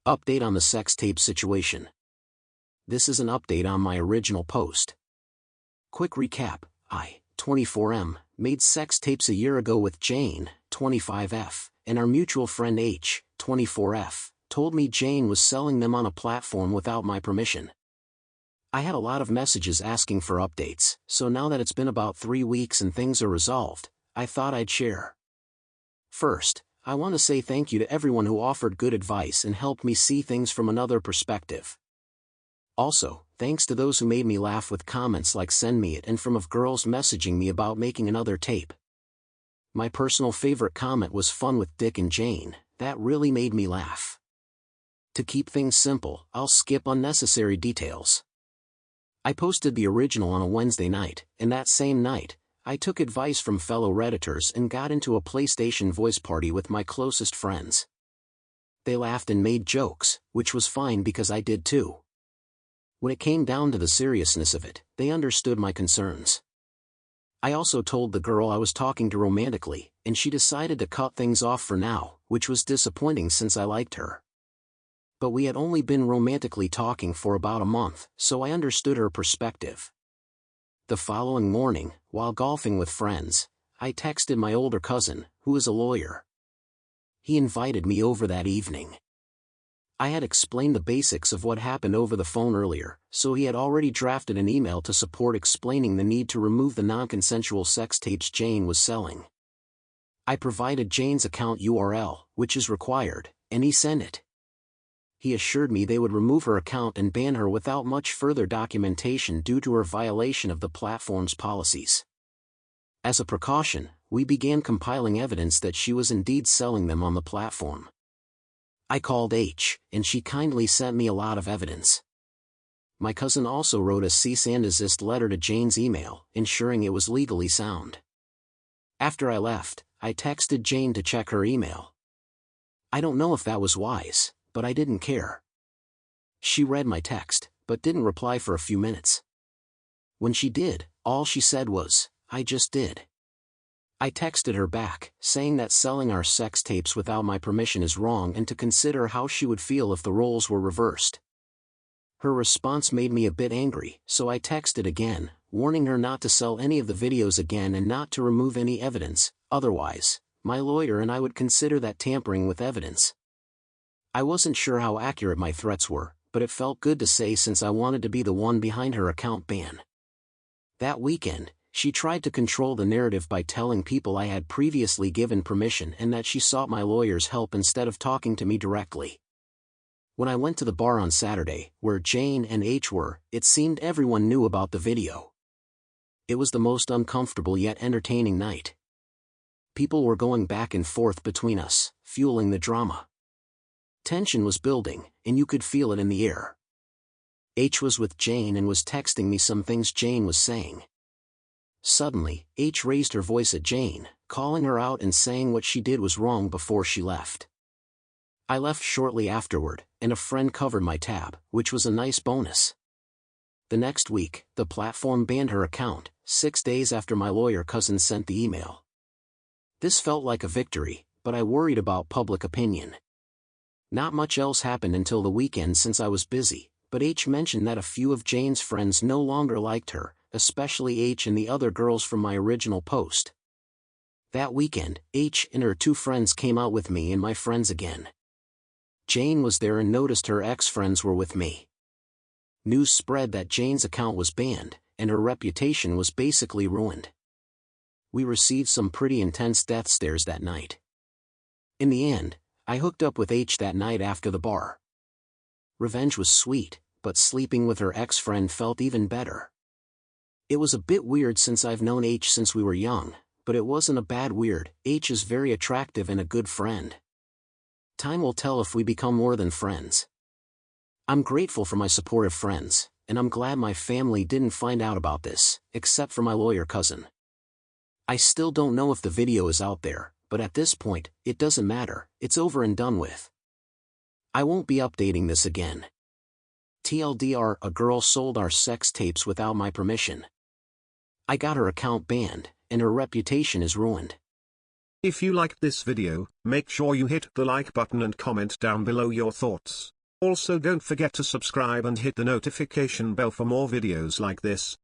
Update on the sex tape situation. This is an update on my original post. Quick recap: I, 24M, made sex tapes a year ago with Jane, 25F, and our mutual friend H, 24F, told me Jane was selling them on a platform without my permission. I had a lot of messages asking for updates, so now that it's been about 3 weeks and things are resolved, I thought I'd share. First, I want to say thank you to everyone who offered good advice and helped me see things from another perspective. Also, thanks to those who made me laugh with comments like "send me it" and from of girls messaging me about making another tape. My personal favorite comment was "fun with Dick and Jane," that really made me laugh. To keep things simple, I'll skip unnecessary details. I posted the original on a Wednesday night, and that same night, I took advice from fellow Redditors and got into a PlayStation voice party with my closest friends. They laughed and made jokes, which was fine because I did too. When it came down to the seriousness of it, they understood my concerns. I also told the girl I was talking to romantically, and she decided to cut things off for now, which was disappointing since I liked her. But we had only been romantically talking for about a month, so I understood her perspective. The following morning, while golfing with friends, I texted my older cousin, who is a lawyer. He invited me over that evening. I had explained the basics of what happened over the phone earlier, so he had already drafted an email to support explaining the need to remove the non-consensual sex tapes Jane was selling. I provided Jane's account URL, which is required, and he sent it. He assured me they would remove her account and ban her without much further documentation due to her violation of the platform's policies. As a precaution, we began compiling evidence that she was indeed selling them on the platform. I called H, and she kindly sent me a lot of evidence. My cousin also wrote a cease and desist letter to Jane's email, ensuring it was legally sound. After I left, I texted Jane to check her email. I don't know if that was wise, but I didn't care. She read my text, but didn't reply for a few minutes. When she did, all she said was, "I just did." I texted her back, saying that selling our sex tapes without my permission is wrong and to consider how she would feel if the roles were reversed. Her response made me a bit angry, so I texted again, warning her not to sell any of the videos again and not to remove any evidence, otherwise, my lawyer and I would consider that tampering with evidence. I wasn't sure how accurate my threats were, but it felt good to say since I wanted to be the one behind her account ban. That weekend, she tried to control the narrative by telling people I had previously given permission and that she sought my lawyer's help instead of talking to me directly. When I went to the bar on Saturday, where Jane and H were, it seemed everyone knew about the video. It was the most uncomfortable yet entertaining night. People were going back and forth between us, fueling the drama. Tension was building, and you could feel it in the air. H was with Jane and was texting me some things Jane was saying. Suddenly, H raised her voice at Jane, calling her out and saying what she did was wrong before she left. I left shortly afterward, and a friend covered my tab, which was a nice bonus. The next week, the platform banned her account, 6 days after my lawyer cousin sent the email. This felt like a victory, but I worried about public opinion. Not much else happened until the weekend since I was busy, but H mentioned that a few of Jane's friends no longer liked her, especially H and the other girls from my original post. That weekend, H and her 2 friends came out with me and my friends again. Jane was there and noticed her ex-friends were with me. News spread that Jane's account was banned, and her reputation was basically ruined. We received some pretty intense death stares that night. In the end, I hooked up with H that night after the bar. Revenge was sweet, but sleeping with her ex-friend felt even better. It was a bit weird since I've known H since we were young, but it wasn't a bad weird. H is very attractive and a good friend. Time will tell if we become more than friends. I'm grateful for my supportive friends, and I'm glad my family didn't find out about this, except for my lawyer cousin. I still don't know if the video is out there, but at this point, it doesn't matter, it's over and done with. I won't be updating this again. TLDR: a girl sold our sex tapes without my permission. I got her account banned, and her reputation is ruined. If you liked this video, make sure you hit the like button and comment down below your thoughts. Also don't forget to subscribe and hit the notification bell for more videos like this.